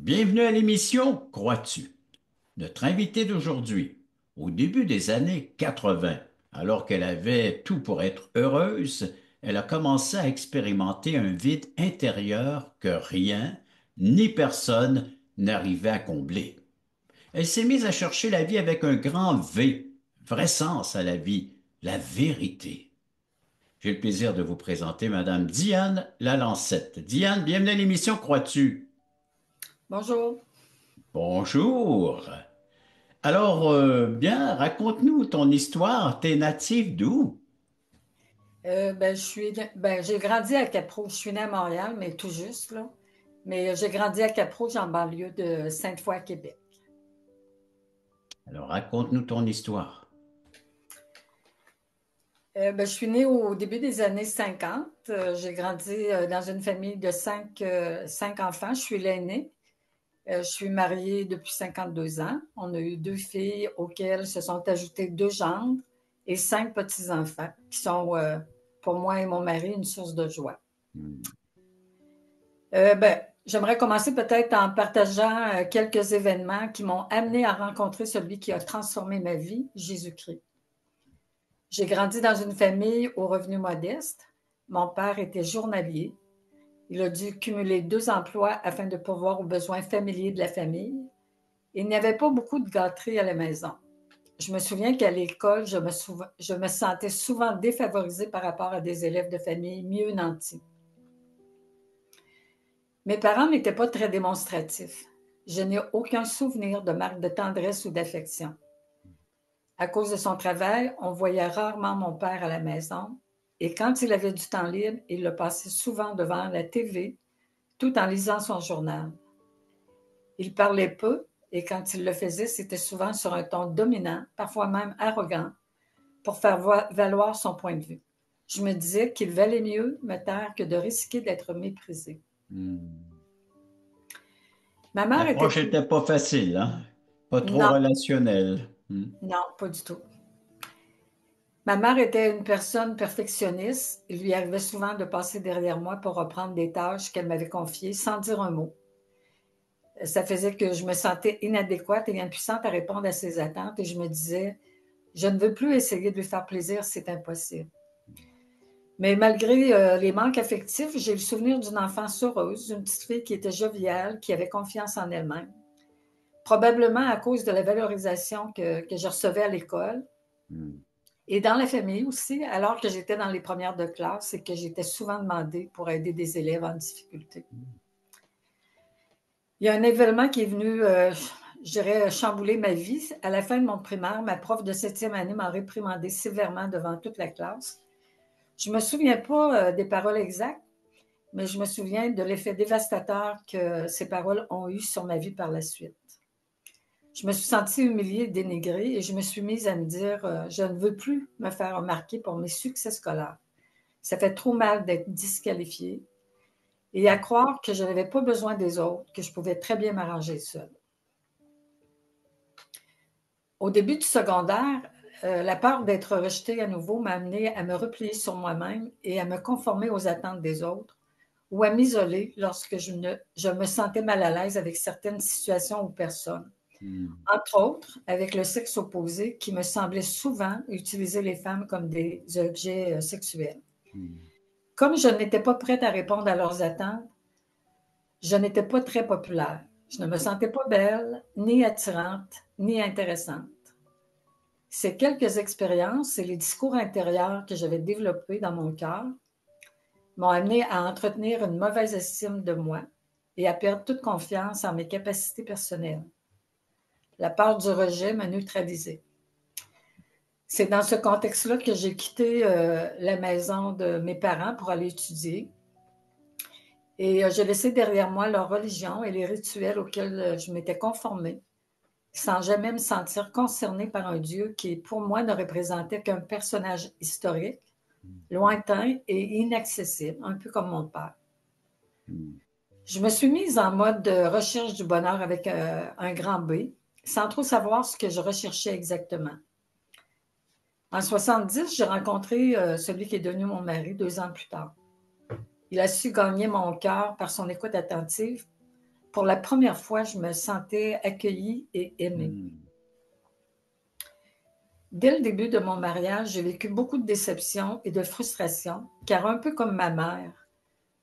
Bienvenue à l'émission Crois-tu? Notre invitée d'aujourd'hui, au début des années 80, alors qu'elle avait tout pour être heureuse, elle a commencé à expérimenter un vide intérieur que rien ni personne n'arrivait à combler. Elle s'est mise à chercher la vie avec un grand V, vrai sens à la vie, la vérité. J'ai le plaisir de vous présenter Madame Diane Lalancette. Diane, bienvenue à l'émission Crois-tu? Bonjour. Bonjour. Alors, bien, raconte-nous ton histoire. T'es natif d'où? J'ai grandi à Cap-Rouge. Je suis née à Montréal, mais tout juste, là. Mais j'ai grandi à Cap-Rouge, en banlieue de Sainte-Foy, à Québec. Alors, raconte-nous ton histoire. Je suis née au début des années 50. J'ai grandi dans une famille de cinq enfants. Je suis l'aînée. Je suis mariée depuis 52 ans. On a eu deux filles auxquelles se sont ajoutés deux gendres et cinq petits-enfants qui sont, pour moi et mon mari, une source de joie. Hmm. J'aimerais commencer peut-être en partageant quelques événements qui m'ont amené à rencontrer celui qui a transformé ma vie, Jésus-Christ. J'ai grandi dans une famille aux revenus modestes. Mon père était journalier. Il a dû cumuler deux emplois afin de pourvoir aux besoins familiers de la famille. Il n'y avait pas beaucoup de gâteries à la maison. Je me souviens qu'à l'école, je me sentais souvent défavorisée par rapport à des élèves de famille mieux nantis. Mes parents n'étaient pas très démonstratifs. Je n'ai aucun souvenir de marque de tendresse ou d'affection. À cause de son travail, on voyait rarement mon père à la maison et quand il avait du temps libre, il le passait souvent devant la TV tout en lisant son journal. Il parlait peu et quand il le faisait, c'était souvent sur un ton dominant, parfois même arrogant, pour faire valoir son point de vue. Je me disais qu'il valait mieux me taire que de risquer d'être méprisé. Hmm. Ma mère était L'approche une... n'était pas facile, hein? Pas trop Non, relationnelle. Hmm. non, pas du tout. Ma mère était une personne perfectionniste. Il lui arrivait souvent de passer derrière moi pour reprendre des tâches qu'elle m'avait confiées sans dire un mot. Ça faisait que je me sentais inadéquate et impuissante à répondre à ses attentes et je me disais, je ne veux plus essayer de lui faire plaisir, c'est impossible. Mais malgré les manques affectifs, j'ai le souvenir d'une enfance heureuse, d'une petite fille qui était joviale, qui avait confiance en elle-même. Probablement à cause de la valorisation que je recevais à l'école. Hmm. Et dans la famille aussi, alors que j'étais dans les premières de classe et que j'étais souvent demandée pour aider des élèves en difficulté. Il y a un événement qui est venu, je dirais, chambouler ma vie. À la fin de mon primaire, ma prof de septième année m'a réprimandé sévèrement devant toute la classe. Je ne me souviens pas des paroles exactes, mais je me souviens de l'effet dévastateur que ces paroles ont eu sur ma vie par la suite. Je me suis sentie humiliée, dénigrée et je me suis mise à me dire je ne veux plus me faire remarquer pour mes succès scolaires. Ça fait trop mal d'être disqualifiée et à croire que je n'avais pas besoin des autres, que je pouvais très bien m'arranger seule. Au début du secondaire, la peur d'être rejetée à nouveau m'a amenée à me replier sur moi-même et à me conformer aux attentes des autres ou à m'isoler lorsque je me sentais mal à l'aise avec certaines situations ou personnes. Hmm. Entre autres, avec le sexe opposé qui me semblait souvent utiliser les femmes comme des objets sexuels. Hmm. Comme je n'étais pas prête à répondre à leurs attentes, je n'étais pas très populaire. Je ne me sentais pas belle, ni attirante, ni intéressante. Ces quelques expériences et les discours intérieurs que j'avais développés dans mon cœur m'ont amené à entretenir une mauvaise estime de moi et à perdre toute confiance en mes capacités personnelles. La peur du rejet m'a neutralisée. C'est dans ce contexte-là que j'ai quitté la maison de mes parents pour aller étudier. Et j'ai laissé derrière moi leur religion et les rituels auxquels je m'étais conformée, sans jamais me sentir concernée par un Dieu qui, pour moi, ne représentait qu'un personnage historique, lointain et inaccessible, un peu comme mon père. Hmm. Je me suis mise en mode de recherche du bonheur avec un grand B, sans trop savoir ce que je recherchais exactement. En 70, j'ai rencontré celui qui est devenu mon mari 2 ans plus tard. Il a su gagner mon cœur par son écoute attentive, pour la première fois, je me sentais accueillie et aimée. Dès le début de mon mariage, j'ai vécu beaucoup de déceptions et de frustrations, car un peu comme ma mère,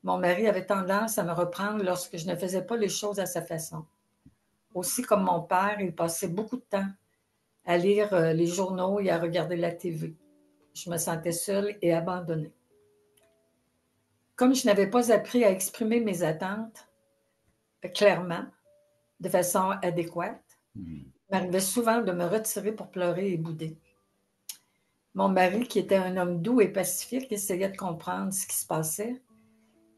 mon mari avait tendance à me reprendre lorsque je ne faisais pas les choses à sa façon. Aussi comme mon père, il passait beaucoup de temps à lire les journaux et à regarder la TV. Je me sentais seule et abandonnée. Comme je n'avais pas appris à exprimer mes attentes clairement, de façon adéquate, il m'arrivait souvent de me retirer pour pleurer et bouder. Mon mari, qui était un homme doux et pacifique, essayait de comprendre ce qui se passait,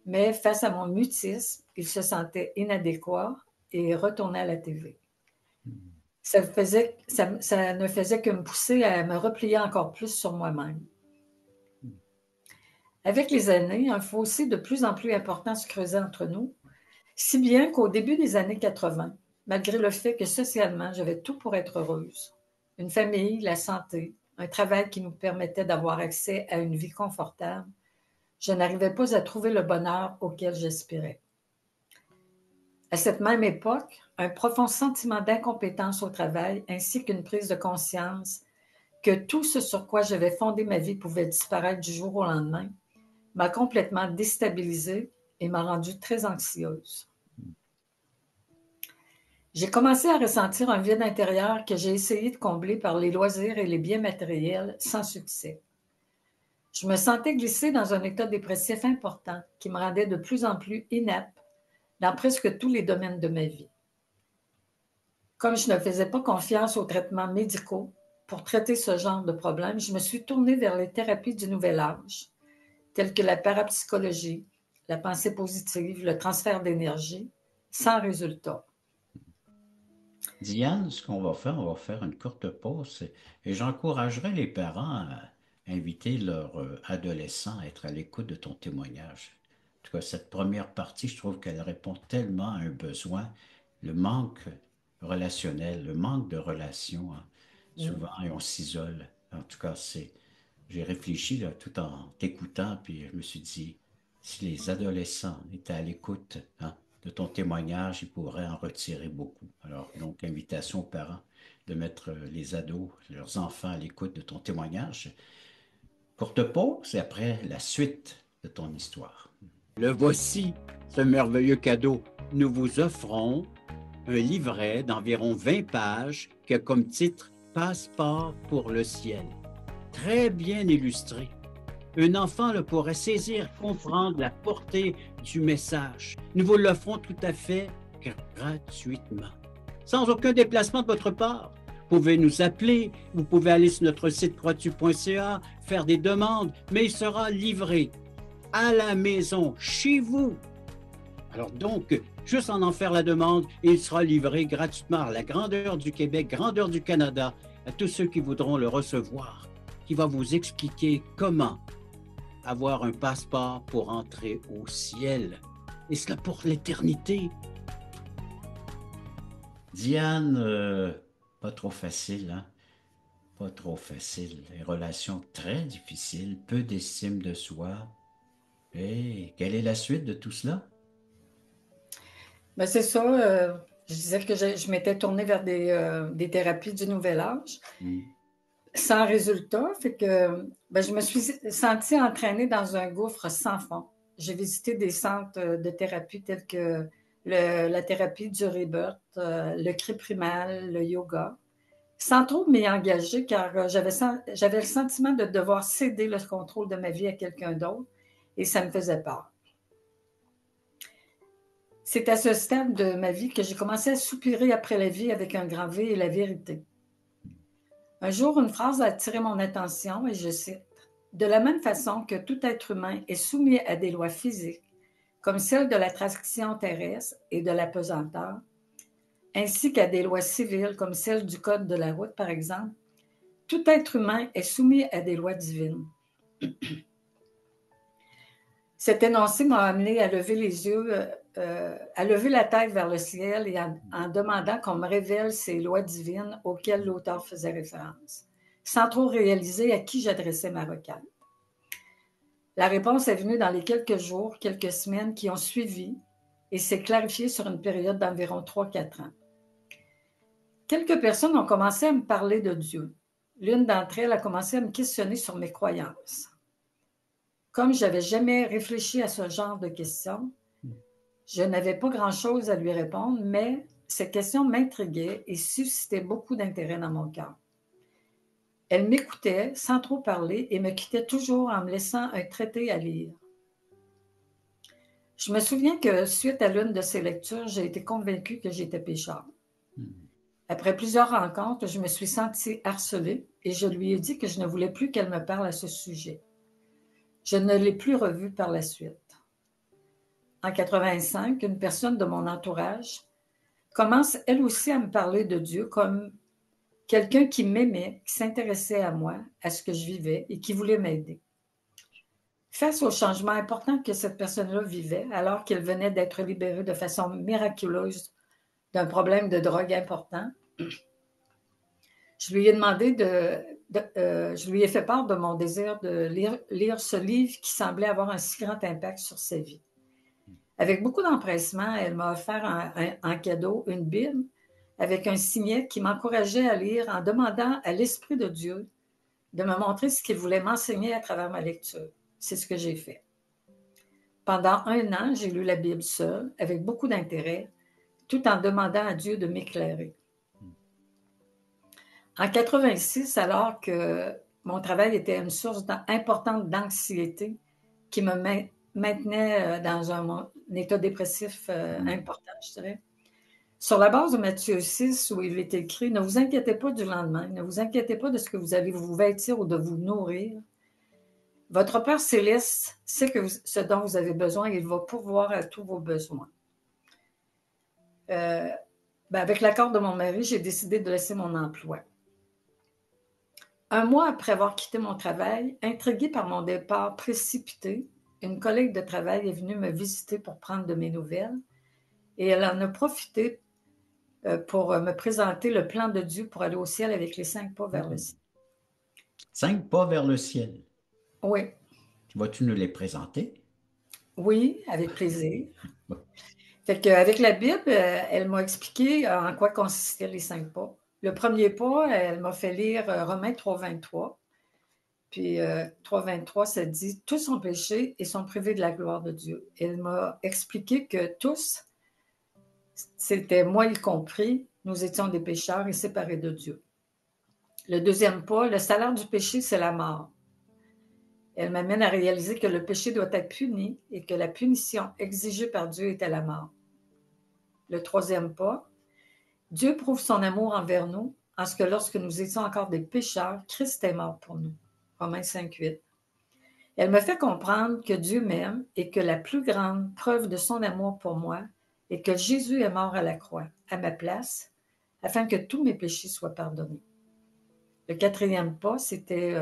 mais face à mon mutisme, il se sentait inadéquat et retournait à la TV. Ça ne faisait que me pousser à me replier encore plus sur moi-même. Avec les années, un fossé de plus en plus important se creusait entre nous, si bien qu'au début des années 80, malgré le fait que socialement, j'avais tout pour être heureuse, une famille, la santé, un travail qui nous permettait d'avoir accès à une vie confortable, je n'arrivais pas à trouver le bonheur auquel j'aspirais. À cette même époque, un profond sentiment d'incompétence au travail ainsi qu'une prise de conscience que tout ce sur quoi j'avais fondé ma vie pouvait disparaître du jour au lendemain m'a complètement déstabilisée et m'a rendue très anxieuse. J'ai commencé à ressentir un vide intérieur que j'ai essayé de combler par les loisirs et les biens matériels sans succès. Je me sentais glissée dans un état dépressif important qui me rendait de plus en plus inapte dans presque tous les domaines de ma vie. Comme je ne faisais pas confiance aux traitements médicaux pour traiter ce genre de problème, je me suis tournée vers les thérapies du nouvel âge, telles que la parapsychologie, la pensée positive, le transfert d'énergie, sans résultat. Diane, ce qu'on va faire, on va faire une courte pause et j'encouragerai les parents à inviter leur adolescent à être à l'écoute de ton témoignage. En tout cas, cette première partie, je trouve qu'elle répond tellement à un besoin, le manque relationnel, le manque de relations, hein. Souvent, et on s'isole. En tout cas, j'ai réfléchi là, tout en t'écoutant, puis je me suis dit, si les adolescents étaient à l'écoute, hein, de ton témoignage, ils pourraient en retirer beaucoup. Alors, donc, invitation aux parents de mettre les ados, leurs enfants à l'écoute de ton témoignage. Courte pause et après la suite de ton histoire. Le voici, ce merveilleux cadeau. Nous vous offrons un livret d'environ 20 pages qui a comme titre Passeport pour le ciel. Très bien illustré. Un enfant le pourrait saisir, comprendre la portée du message. Nous vous l'offrons tout à fait gratuitement, sans aucun déplacement de votre part. Vous pouvez nous appeler, vous pouvez aller sur notre site croixtu.ca, faire des demandes, mais il sera livré à la maison, chez vous. Alors donc, juste en faire la demande, et il sera livré gratuitement à la grandeur du Québec, grandeur du Canada, à tous ceux qui voudront le recevoir, qui va vous expliquer comment avoir un passeport pour entrer au ciel. Et cela pour l'éternité. Diane, pas trop facile, hein? Pas trop facile. Les relations très difficiles, peu d'estime de soi. Et quelle est la suite de tout cela? Ben c'est ça. Je disais que je m'étais tournée vers des thérapies du nouvel âge, sans résultat. Fait que ben, je me suis sentie entraînée dans un gouffre sans fond. J'ai visité des centres de thérapie tels que la thérapie du rebirth, le cri primal, le yoga, sans trop m'y engager car j'avais le sentiment de devoir céder le contrôle de ma vie à quelqu'un d'autre et ça me faisait peur. C'est à ce stade de ma vie que j'ai commencé à soupirer après la vie avec un grand V et la vérité. Un jour, une phrase a attiré mon attention et je cite: « De la même façon que tout être humain est soumis à des lois physiques, comme celle de l'attraction terrestre et de la pesanteur, ainsi qu'à des lois civiles comme celle du code de la route, par exemple, tout être humain est soumis à des lois divines. » Cet énoncé m'a amené à lever les yeux, à lever la tête vers le ciel et en demandant qu'on me révèle ces lois divines auxquelles l'auteur faisait référence, sans trop réaliser à qui j'adressais ma requête. La réponse est venue dans les quelques jours, quelques semaines qui ont suivi, et s'est clarifié sur une période d'environ 3-4 ans. Quelques personnes ont commencé à me parler de Dieu. L'une d'entre elles a commencé à me questionner sur mes croyances. Comme je n'avais jamais réfléchi à ce genre de questions, je n'avais pas grand-chose à lui répondre, mais ces questions m'intriguaient et suscitaient beaucoup d'intérêt dans mon cœur. Elle m'écoutait sans trop parler et me quittait toujours en me laissant un traité à lire. Je me souviens que suite à l'une de ces lectures, j'ai été convaincue que j'étais pécheur. Après plusieurs rencontres, je me suis sentie harcelée et je lui ai dit que je ne voulais plus qu'elle me parle à ce sujet. Je ne l'ai plus revue par la suite. En 85, une personne de mon entourage commence elle aussi à me parler de Dieu comme quelqu'un qui m'aimait, qui s'intéressait à moi, à ce que je vivais et qui voulait m'aider. Face au changement important que cette personne-là vivait, alors qu'elle venait d'être libérée de façon miraculeuse d'un problème de drogue important, je lui ai demandé je lui ai fait part de mon désir de lire ce livre qui semblait avoir un si grand impact sur sa vie. Avec beaucoup d'empressement, elle m'a offert en cadeau une Bible avec un signet qui m'encourageait à lire en demandant à l'Esprit de Dieu de me montrer ce qu'il voulait m'enseigner à travers ma lecture. C'est ce que j'ai fait. Pendant 1 an, j'ai lu la Bible seule, avec beaucoup d'intérêt, tout en demandant à Dieu de m'éclairer. En 86, alors que mon travail était une source importante d'anxiété qui me maintenait dans un état dépressif important, je dirais. Sur la base de Matthieu 6, où il est écrit « Ne vous inquiétez pas du lendemain, ne vous inquiétez pas de ce que vous allez vous vêtir ou de vous nourrir. Votre Père céleste sait ce dont vous avez besoin et il va pourvoir à tous vos besoins. » Avec l'accord de mon mari, j'ai décidé de laisser mon emploi. 1 mois après avoir quitté mon travail, intriguée par mon départ précipité, une collègue de travail est venue me visiter pour prendre de mes nouvelles et elle en a profité pour me présenter le plan de Dieu pour aller au ciel avec les 5 pas vers le ciel. 5 pas vers le ciel. Oui. Vas-tu nous les présenter? Oui, avec plaisir. Fait qu'avec la Bible, elle m'a expliqué en quoi consistaient les 5 pas. Le premier pas, elle m'a fait lire Romains 3,23. Puis 3,23, ça dit « Tous ont péché et sont privés de la gloire de Dieu ». Elle m'a expliqué que tous, c'était moi y compris, nous étions des pécheurs et séparés de Dieu. Le deuxième pas, le salaire du péché, c'est la mort. Elle m'amène à réaliser que le péché doit être puni et que la punition exigée par Dieu était la mort. Le troisième pas, Dieu prouve son amour envers nous en ce que lorsque nous étions encore des pécheurs, Christ est mort pour nous. Romains 5,8. Elle me fait comprendre que Dieu m'aime et que la plus grande preuve de son amour pour moi est que Jésus est mort à la croix, à ma place, afin que tous mes péchés soient pardonnés. Le quatrième pas, c'était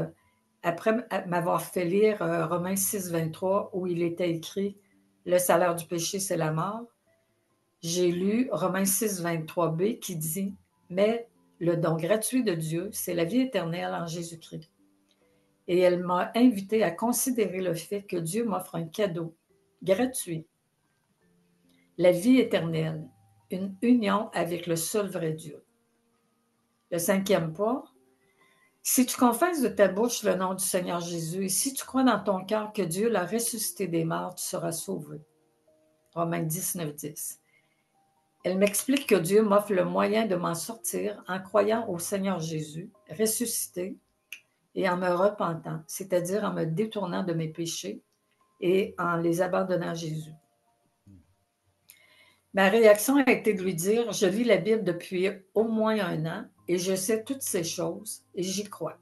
après m'avoir fait lire Romains 6,23, où il était écrit « Le salaire du péché, c'est la mort », j'ai lu Romains 6,23b qui dit « Mais le don gratuit de Dieu, c'est la vie éternelle en Jésus-Christ. » Et elle m'a invité à considérer le fait que Dieu m'offre un cadeau gratuit, la vie éternelle, une union avec le seul vrai Dieu. Le cinquième pas, si tu confesses de ta bouche le nom du Seigneur Jésus et si tu crois dans ton cœur que Dieu l'a ressuscité des morts, tu seras sauvé. Romains 19,10. Elle m'explique que Dieu m'offre le moyen de m'en sortir en croyant au Seigneur Jésus, ressuscité, et en me repentant, c'est-à-dire en me détournant de mes péchés et en les abandonnant à Jésus. Ma réaction a été de lui dire « Je lis la Bible depuis au moins 1 an et je sais toutes ces choses et j'y crois. »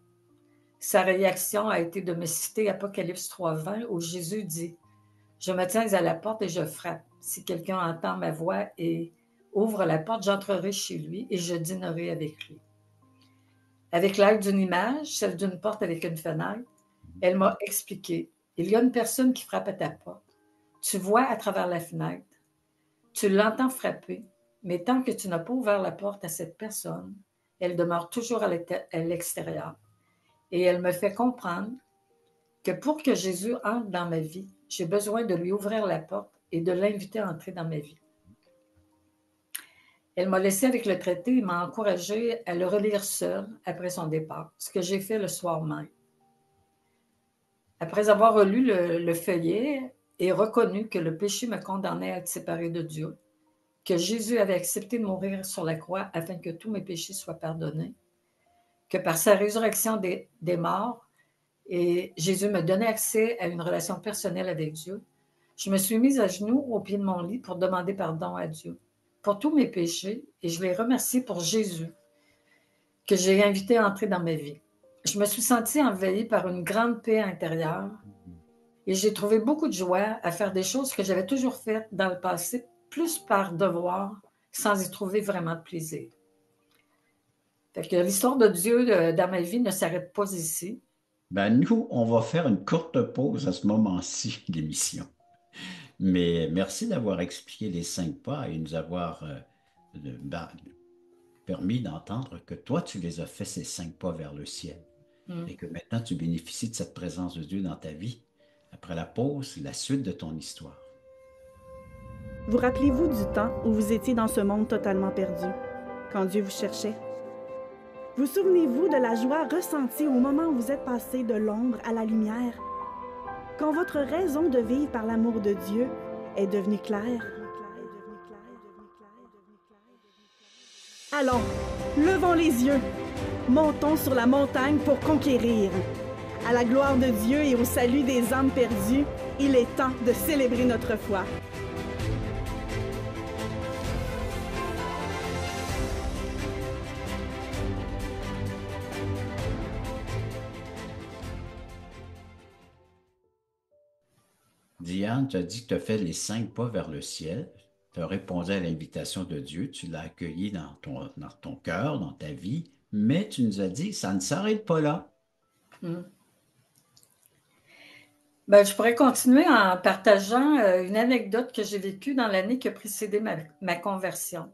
Sa réaction a été de me citer Apocalypse 3,20 où Jésus dit « Je me tiens à la porte et je frappe. Si quelqu'un entend ma voix et ouvre la porte, j'entrerai chez lui et je dînerai avec lui. » Avec l'aide d'une image, celle d'une porte avec une fenêtre, elle m'a expliqué « Il y a une personne qui frappe à ta porte. Tu vois à travers la fenêtre. Tu l'entends frapper, mais tant que tu n'as pas ouvert la porte à cette personne, elle demeure toujours à l'extérieur. Et elle me fait comprendre que pour que Jésus entre dans ma vie, j'ai besoin de lui ouvrir la porte et de l'inviter à entrer dans ma vie. Elle m'a laissé avec le traité et m'a encouragé à le relire seul après son départ, ce que j'ai fait le soir même. Après avoir relu le feuillet et reconnu que le péché me condamnait à être séparé de Dieu, que Jésus avait accepté de mourir sur la croix afin que tous mes péchés soient pardonnés, que par sa résurrection des morts, et Jésus me donnait accès à une relation personnelle avec Dieu, je me suis mise à genoux au pied de mon lit pour demander pardon à Dieu pour tous mes péchés et je l'ai remercié pour Jésus que j'ai invité à entrer dans ma vie. Je me suis sentie envahie par une grande paix intérieure et j'ai trouvé beaucoup de joie à faire des choses que j'avais toujours faites dans le passé, plus par devoir, sans y trouver vraiment de plaisir. Fait que l'histoire de Dieu dans ma vie ne s'arrête pas ici. Ben, nous, on va faire une courte pause à ce moment-ci de l'émission. Mais merci d'avoir expliqué les 5 pas et nous avoir ben, permis d'entendre que toi, tu les as fait, ces 5 pas vers le ciel. Et que maintenant, tu bénéficies de cette présence de Dieu dans ta vie. Après la pause, la suite de ton histoire. Vous rappelez-vous du temps où vous étiez dans ce monde totalement perdu, quand Dieu vous cherchait? Vous souvenez-vous de la joie ressentie au moment où vous êtes passé de l'ombre à la lumière? Quand votre raison de vivre par l'amour de Dieu est devenue claire? Allons, levons les yeux, montons sur la montagne pour conquérir. À la gloire de Dieu et au salut des âmes perdues, il est temps de célébrer notre foi. Diane, tu as dit que tu as fait les 5 pas vers le ciel. Tu as répondu à l'invitation de Dieu. Tu l'as accueilli dans ton cœur, dans ta vie. Mais tu nous as dit que ça ne s'arrête pas là. Ben, je pourrais continuer en partageant une anecdote que j'ai vécue dans l'année qui a précédé ma conversion.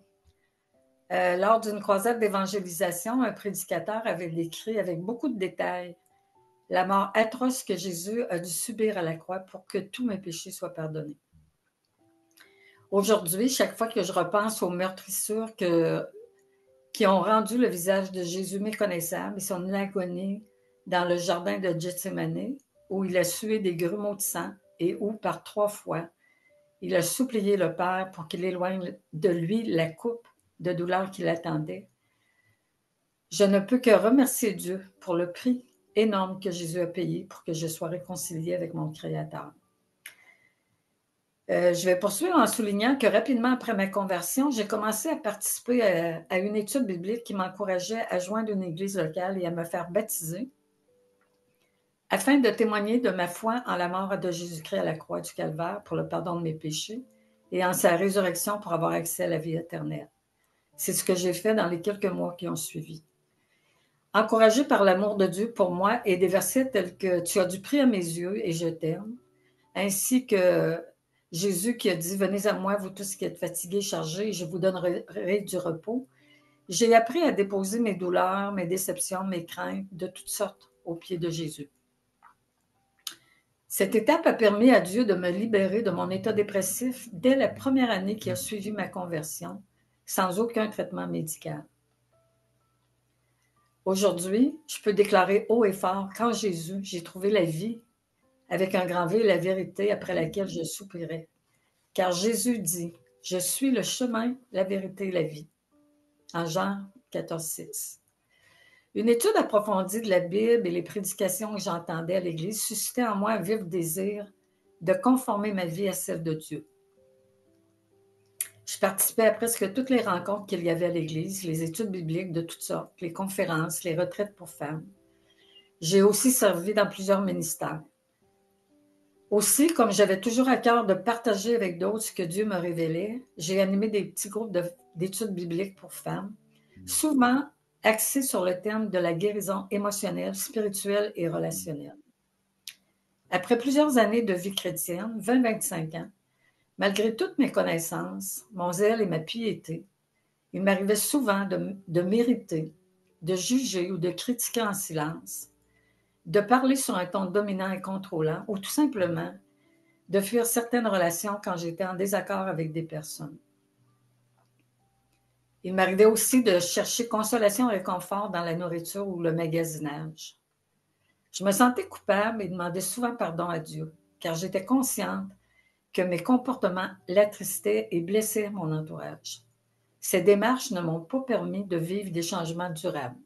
Lors d'une croisade d'évangélisation, un prédicateur avait décrit avec beaucoup de détails la mort atroce que Jésus a dû subir à la croix pour que tous mes péchés soient pardonnés. Aujourd'hui, chaque fois que je repense aux meurtrissures qui ont rendu le visage de Jésus méconnaissable et son agonie dans le jardin de Gethsémani, où il a sué des grumeaux de sang et où, par 3 fois, il a supplié le Père pour qu'il éloigne de lui la coupe de douleur qui l'attendait. Je ne peux que remercier Dieu pour le prix énorme que Jésus a payé pour que je sois réconciliée avec mon Créateur. Je vais poursuivre en soulignant que rapidement après ma conversion, j'ai commencé à participer à une étude biblique qui m'encourageait à joindre une église locale et à me faire baptiser afin de témoigner de ma foi en la mort de Jésus-Christ à la croix du Calvaire pour le pardon de mes péchés et en sa résurrection pour avoir accès à la vie éternelle. C'est ce que j'ai fait dans les quelques mois qui ont suivi. Encouragée par l'amour de Dieu pour moi et des versets tels que « Tu as du prix à mes yeux et je t'aime », ainsi que Jésus qui a dit « Venez à moi, vous tous qui êtes fatigués, chargés, et je vous donnerai du repos », j'ai appris à déposer mes douleurs, mes déceptions, mes craintes de toutes sortes aux pieds de Jésus. Cette étape a permis à Dieu de me libérer de mon état dépressif dès la première année qui a suivi ma conversion, sans aucun traitement médical. Aujourd'hui, je peux déclarer haut et fort qu'en Jésus, j'ai trouvé la vie avec un grand V et la vérité après laquelle je soupirais. Car Jésus dit « Je suis le chemin, la vérité et la vie » en Jean 14,6. Une étude approfondie de la Bible et les prédications que j'entendais à l'Église suscitaient en moi un vif désir de conformer ma vie à celle de Dieu. Je participais à presque toutes les rencontres qu'il y avait à l'Église, les études bibliques de toutes sortes, les conférences, les retraites pour femmes. J'ai aussi servi dans plusieurs ministères. Aussi, comme j'avais toujours à cœur de partager avec d'autres ce que Dieu me révélait, j'ai animé des petits groupes d'études bibliques pour femmes, souvent axés sur le thème de la guérison émotionnelle, spirituelle et relationnelle. Après plusieurs années de vie chrétienne, 20-25 ans, malgré toutes mes connaissances, mon zèle et ma piété, il m'arrivait souvent de m'irriter, de juger ou de critiquer en silence, de parler sur un ton dominant et contrôlant, ou tout simplement de fuir certaines relations quand j'étais en désaccord avec des personnes. Il m'arrivait aussi de chercher consolation et réconfort dans la nourriture ou le magasinage. Je me sentais coupable et demandais souvent pardon à Dieu, car j'étais consciente que mes comportements l'attristaient et blessaient mon entourage. Ces démarches ne m'ont pas permis de vivre des changements durables.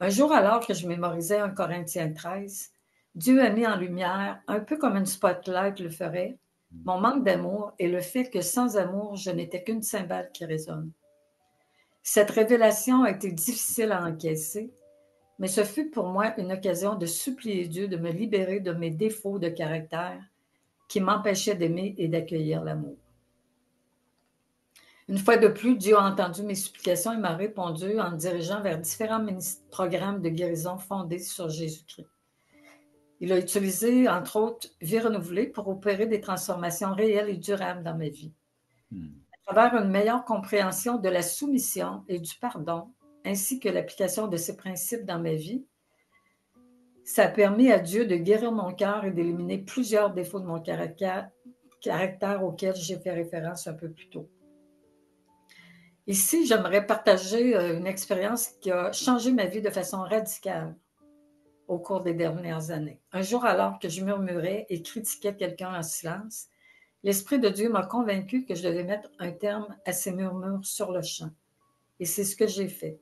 Un jour, alors que je mémorisais 1 Corinthiens 13, Dieu a mis en lumière, un peu comme une spotlight le ferait, mon manque d'amour et le fait que sans amour, je n'étais qu'une cymbale qui résonne. Cette révélation a été difficile à encaisser, mais ce fut pour moi une occasion de supplier Dieu de me libérer de mes défauts de caractère qui m'empêchaient d'aimer et d'accueillir l'amour. Une fois de plus, Dieu a entendu mes supplications et m'a répondu en me dirigeant vers différents programmes de guérison fondés sur Jésus-Christ. Il a utilisé, entre autres, Vie renouvelée pour opérer des transformations réelles et durables dans ma vie. À travers une meilleure compréhension de la soumission et du pardon, ainsi que l'application de ces principes dans ma vie, ça a permis à Dieu de guérir mon cœur et d'éliminer plusieurs défauts de mon caractère auxquels j'ai fait référence un peu plus tôt. Ici, j'aimerais partager une expérience qui a changé ma vie de façon radicale au cours des dernières années. Un jour, alors que je murmurais et critiquais quelqu'un en silence, l'Esprit de Dieu m'a convaincu que je devais mettre un terme à ces murmures sur le champ. Et c'est ce que j'ai fait.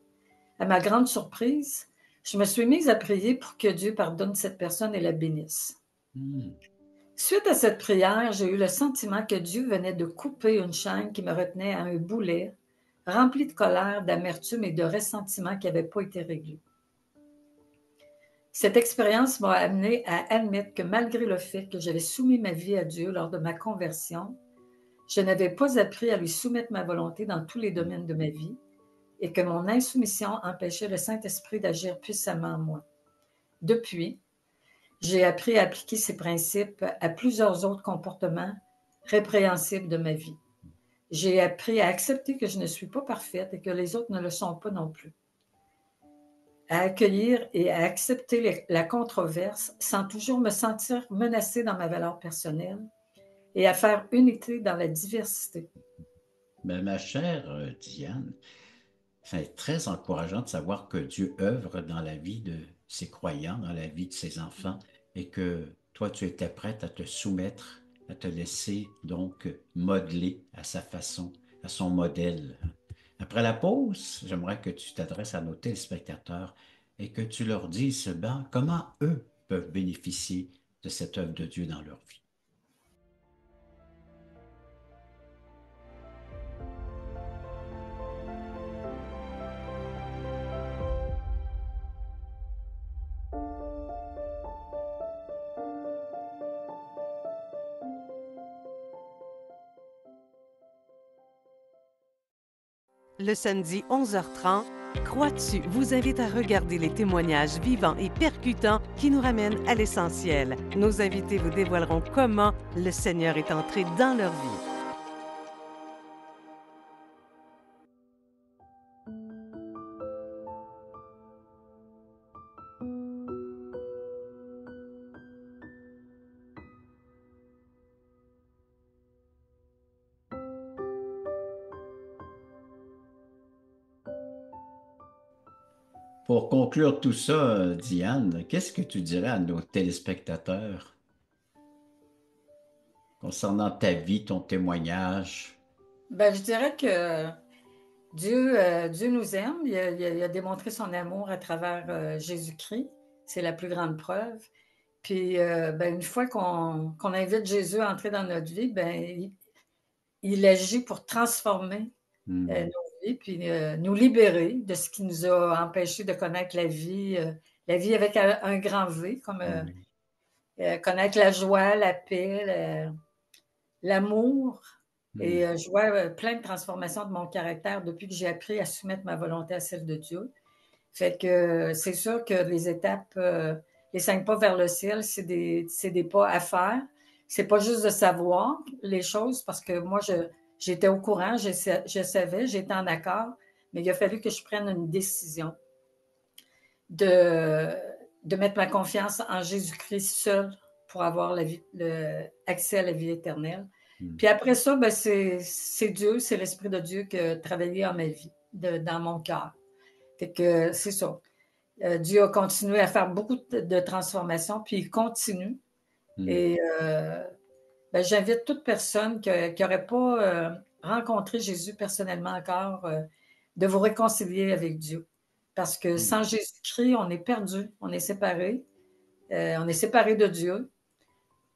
À ma grande surprise, je me suis mise à prier pour que Dieu pardonne cette personne et la bénisse. Suite à cette prière, j'ai eu le sentiment que Dieu venait de couper une chaîne qui me retenait à un boulet, rempli de colère, d'amertume et de ressentiment qui n'avait pas été réglé. Cette expérience m'a amenée à admettre que malgré le fait que j'avais soumis ma vie à Dieu lors de ma conversion, je n'avais pas appris à lui soumettre ma volonté dans tous les domaines de ma vie et que mon insoumission empêchait le Saint-Esprit d'agir puissamment en moi. Depuis, j'ai appris à appliquer ces principes à plusieurs autres comportements répréhensibles de ma vie. J'ai appris à accepter que je ne suis pas parfaite et que les autres ne le sont pas non plus. À accueillir et à accepter la controverse sans toujours me sentir menacée dans ma valeur personnelle et à faire unité dans la diversité. Ben, ma chère Diane, c'est très encourageant de savoir que Dieu œuvre dans la vie de ses croyants, dans la vie de ses enfants, et que toi, tu étais prête à te soumettre, à te laisser donc modeler à sa façon, à son modèle. Après la pause, j'aimerais que tu t'adresses à nos téléspectateurs et que tu leur dises ben, comment eux peuvent bénéficier de cette œuvre de Dieu dans leur vie. Le samedi 11h30, Crois-tu vous invite à regarder les témoignages vivants et percutants qui nous ramènent à l'essentiel. Nos invités vous dévoileront comment le Seigneur est entré dans leur vie. Pour conclure tout ça, Diane, qu'est-ce que tu dirais à nos téléspectateurs concernant ta vie, ton témoignage? Ben, je dirais que Dieu nous aime. Il a démontré son amour à travers Jésus-Christ. C'est la plus grande preuve. Puis, ben, une fois qu'on invite Jésus à entrer dans notre vie, ben, il agit pour transformer nos vies, puis nous libérer de ce qui nous a empêchés de connaître la vie avec un grand V, comme connaître la joie, la paix, l'amour. Et je vois plein de transformations de mon caractère depuis que j'ai appris à soumettre ma volonté à celle de Dieu. Fait que c'est sûr que les étapes, les 5 pas vers le ciel, c'est des pas à faire. C'est pas juste de savoir les choses, parce que moi, j'étais au courant, je savais, j'étais en accord, mais il a fallu que je prenne une décision de mettre ma confiance en Jésus-Christ seul pour avoir accès à la vie éternelle. Mm. Puis après ça, ben, c'est Dieu, c'est l'Esprit de Dieu qui a travaillé en ma vie, dans mon cœur. Fait que c'est ça. Dieu a continué à faire beaucoup de transformations, puis il continue. Mm. Et ben, j'invite toute personne qui n'aurait pas rencontré Jésus personnellement encore de vous réconcilier avec Dieu. Parce que sans Jésus-Christ, on est perdu, on est séparé. On est séparé de Dieu.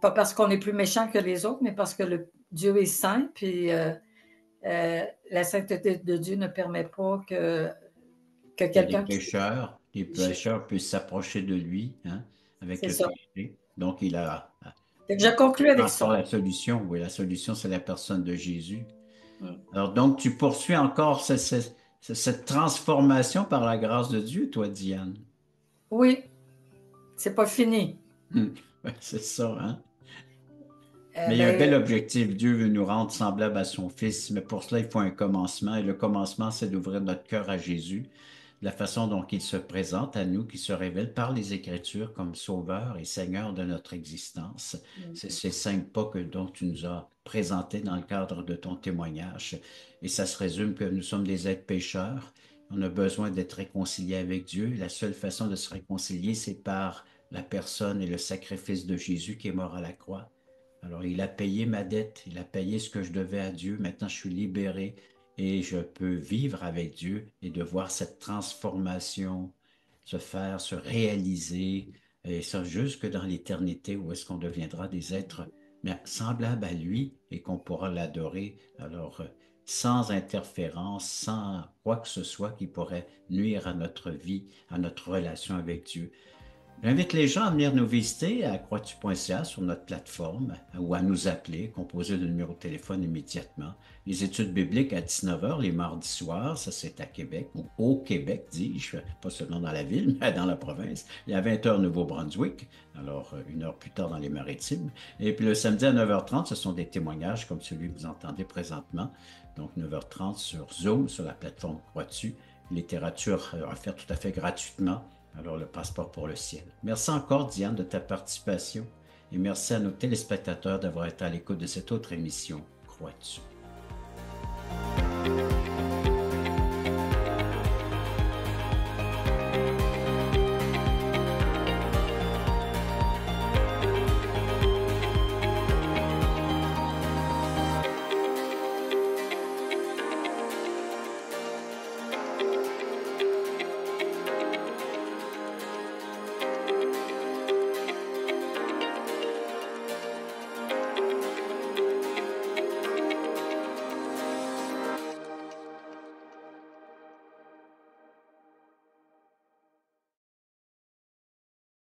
Pas parce qu'on est plus méchant que les autres, mais parce que Dieu est saint, puis la sainteté de Dieu ne permet pas que quelqu'un qui... Les pécheurs puissent s'approcher de lui, hein, avec C'est le ça. péché. Donc, il a Fait que je conclue avec encore ça. la solution. Oui, la solution, c'est la personne de Jésus. Mm. Alors, donc, tu poursuis encore cette transformation par la grâce de Dieu, toi, Diane. Oui, c'est pas fini. Ouais, c'est ça, hein? Mais il y a un Ben, bel objectif. Dieu veut nous rendre semblables à son Fils, mais pour cela, il faut un commencement. Et le commencement, c'est d'ouvrir notre cœur à Jésus, de la façon dont il se présente à nous, qui se révèle par les Écritures comme Sauveur et Seigneur de notre existence. C'est ces 5 pas dont tu nous as présentés dans le cadre de ton témoignage. Et ça se résume que nous sommes des êtres pécheurs. On a besoin d'être réconciliés avec Dieu. La seule façon de se réconcilier, c'est par la personne et le sacrifice de Jésus qui est mort à la croix. Alors, il a payé ma dette, il a payé ce que je devais à Dieu. Maintenant, je suis libéré et je peux vivre avec Dieu et de voir cette transformation se faire, se réaliser, et ça jusque dans l'éternité où est-ce qu'on deviendra des êtres semblables à lui et qu'on pourra l'adorer. Alors, sans interférence, sans quoi que ce soit qui pourrait nuire à notre vie, à notre relation avec Dieu. J'invite les gens à venir nous visiter à croixtu.ca sur notre plateforme ou à nous appeler, composer le numéro de téléphone immédiatement. Les études bibliques à 19h les mardis soirs, ça c'est à Québec, ou au Québec, dis-je, pas seulement dans la ville, mais dans la province. Et à 20h Nouveau-Brunswick, alors 1 heure plus tard dans les Maritimes. Et puis le samedi à 9h30, ce sont des témoignages comme celui que vous entendez présentement. Donc 9h30 sur Zoom, sur la plateforme Croix-tu. Littérature offerte tout à fait gratuitement. Alors, le passeport pour le ciel. Merci encore, Diane, de ta participation et merci à nos téléspectateurs d'avoir été à l'écoute de cette autre émission, Crois-tu?